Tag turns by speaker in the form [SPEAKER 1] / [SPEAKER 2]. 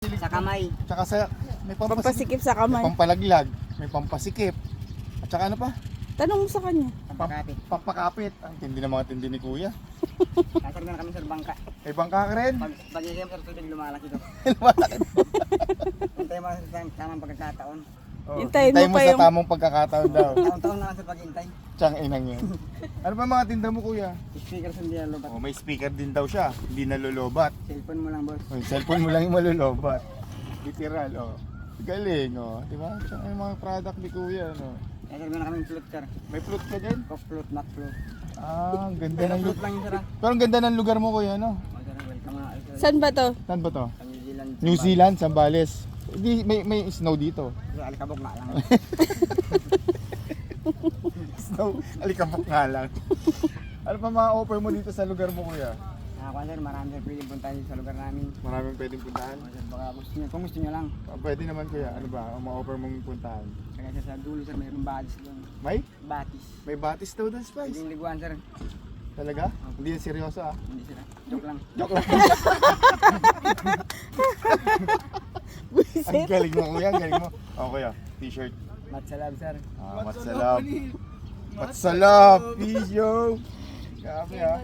[SPEAKER 1] Sa kamay.
[SPEAKER 2] Tsaka sa may
[SPEAKER 3] Pampasikip sa
[SPEAKER 2] may
[SPEAKER 3] kamay.
[SPEAKER 2] pampalaglag, may pampasikip. At saka ano pa?
[SPEAKER 3] Tanong mo sa kanya.
[SPEAKER 1] Pampakapit.
[SPEAKER 2] Pampakapit. Ang tindi ng mga tindi ni Kuya.
[SPEAKER 1] Kasar na kami sa bangka.
[SPEAKER 2] May bangka ka rin.
[SPEAKER 1] Pag ikim sa tubig, lumalaki to. Hintay mo sa tamang pagkakataon.
[SPEAKER 2] Oh,
[SPEAKER 3] Hintayin mo
[SPEAKER 2] hintay mo
[SPEAKER 3] pa
[SPEAKER 2] sa
[SPEAKER 3] yung-
[SPEAKER 2] tamang pagkakataon daw.
[SPEAKER 1] Taon-taon na lang sa paghintay.
[SPEAKER 2] Tsang inang yun. Ano pa mga tinda mo, Kuya?
[SPEAKER 1] Speaker sa diyan lobat.
[SPEAKER 2] Oh, may speaker din daw siya. Hindi nalulubat.
[SPEAKER 1] Cellphone mo lang, boss.
[SPEAKER 2] Oh, yung cellphone mo lang yung malulubat. Literal, oh. Galing, oh. Di ba? Tsaka yung mga product ni Kuya, no?
[SPEAKER 1] Kasar na kami float car.
[SPEAKER 2] May float ka din?
[SPEAKER 1] Cock float, mac float.
[SPEAKER 2] Ah, ang ganda
[SPEAKER 1] Pero
[SPEAKER 2] ng
[SPEAKER 1] float
[SPEAKER 2] lugar.
[SPEAKER 1] lang yung sara.
[SPEAKER 2] Pero ang ganda ng lugar mo, Kuya, no?
[SPEAKER 1] O, sara, welcome mga alcohol.
[SPEAKER 3] Saan ba to?
[SPEAKER 2] Saan ba to?
[SPEAKER 1] Sa New Zealand.
[SPEAKER 2] New Zealand, Zambales. Hindi, may snow dito.
[SPEAKER 1] Sa Alikabok na lang.
[SPEAKER 2] Snow, alikabok nga lang. Ano pa mga offer mo dito sa lugar mo, Kuya?
[SPEAKER 1] Sir, marami sir pwedeng puntahan sa lugar namin.
[SPEAKER 2] Maraming pwedeng puntahan.
[SPEAKER 1] O, sir, baka gusto nyo, kung gusto nyo lang.
[SPEAKER 2] Pwede naman, Kuya. Ano ba? Ang mga offer mong puntahan?
[SPEAKER 1] Kaya sir, sa dulo sir, mayroong batis doon.
[SPEAKER 2] May?
[SPEAKER 1] Batis.
[SPEAKER 2] May batis daw doon, Spice.
[SPEAKER 1] Pwedeng liguan sir.
[SPEAKER 2] Talaga? Hindi yan seryoso, ah.
[SPEAKER 1] Hindi sila. Joke lang.
[SPEAKER 2] Joke lang. Ang
[SPEAKER 3] Buisit.
[SPEAKER 2] galing mo, Kuya. Ang galing mo. Oh, Kuya. T-shirt.
[SPEAKER 1] Matsalab sir.
[SPEAKER 2] Ah, matsalab. Matsalab. Video. Grabe, ah.